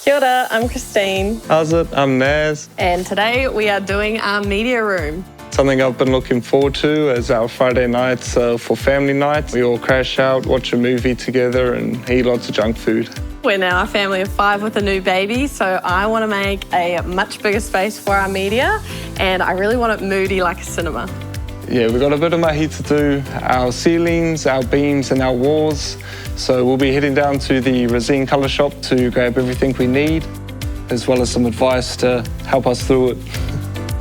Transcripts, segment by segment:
Kia ora, I'm Christine. How's it? I'm Naz. And today we are doing our media room. Something I've been looking forward to is our Friday nights for family night. We all crash out, watch a movie together and eat lots of junk food. We're now a family of 5 with a new baby, so I want to make a much bigger space for our media, and I really want it moody like a cinema. Yeah, we've got a bit of mahi to do. Our ceilings, our beams and our walls. So we'll be heading down to the Resene ColorShop to grab everything we need, as well as some advice to help us through it.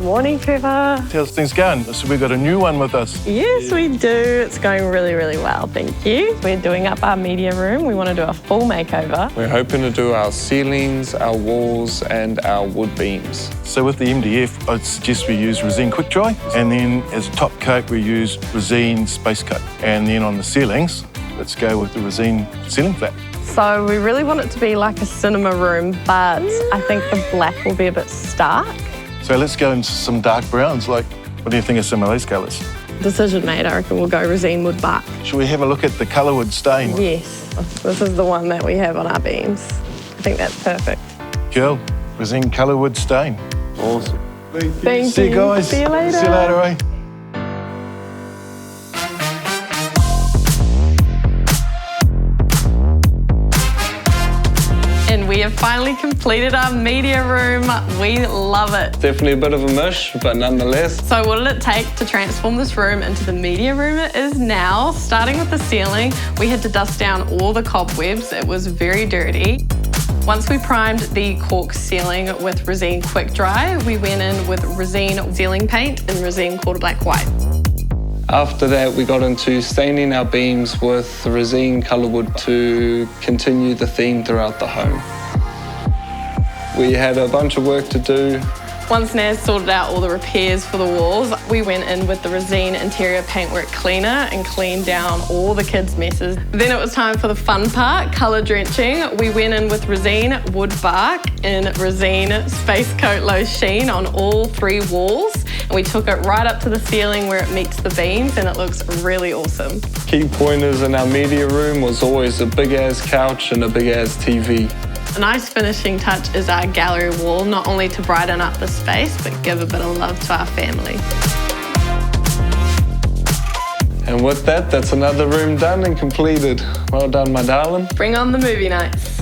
Morning, Trevor. How's things going? So we've got a new one with us. Yes, we do. It's going really, really well, thank you. We're doing up our media room. We want to do a full makeover. We're hoping to do our ceilings, our walls and our wood beams. So with the MDF, I'd suggest we use Resene Quick Dry, and then as a top coat we use Resene Space Coat. And then on the ceilings, let's go with the Resene Ceiling Flat. So we really want it to be like a cinema room, but I think the black will be a bit stark. So let's go into some dark browns. Like, what do you think of some of those colours? Decision made, I reckon we'll go Resene Wood Bark. Should we have a look at the colourwood stain? Yes, this is the one that we have on our beams. I think that's perfect. Cool. Resene colourwood stain. Awesome. Thank you. See you guys. See you later. See you later, eh? And we have finally completed our media room. We love it. Definitely a bit of a mish, but nonetheless. So what did it take to transform this room into the media room it is now? Starting with the ceiling, we had to dust down all the cobwebs. It was very dirty. Once we primed the cork ceiling with Resene Quick Dry, we went in with Resene ceiling paint and Resene Quarter Black White. After that, we got into staining our beams with Resene Colour Wood to continue the theme throughout the home. We had a bunch of work to do. Once Naz sorted out all the repairs for the walls, we went in with the Resene Interior Paintwork Cleaner and cleaned down all the kids' messes. Then it was time for the fun part, colour drenching. We went in with Resene Wood Bark and Resene Space Coat Low Sheen on all 3 walls. And we took it right up to the ceiling where it meets the beams, and it looks really awesome. Key pointers in our media room was always a big-ass couch and a big-ass TV. A nice finishing touch is our gallery wall, not only to brighten up the space, but give a bit of love to our family. And with that, that's another room done and completed. Well done, my darling. Bring on the movie nights.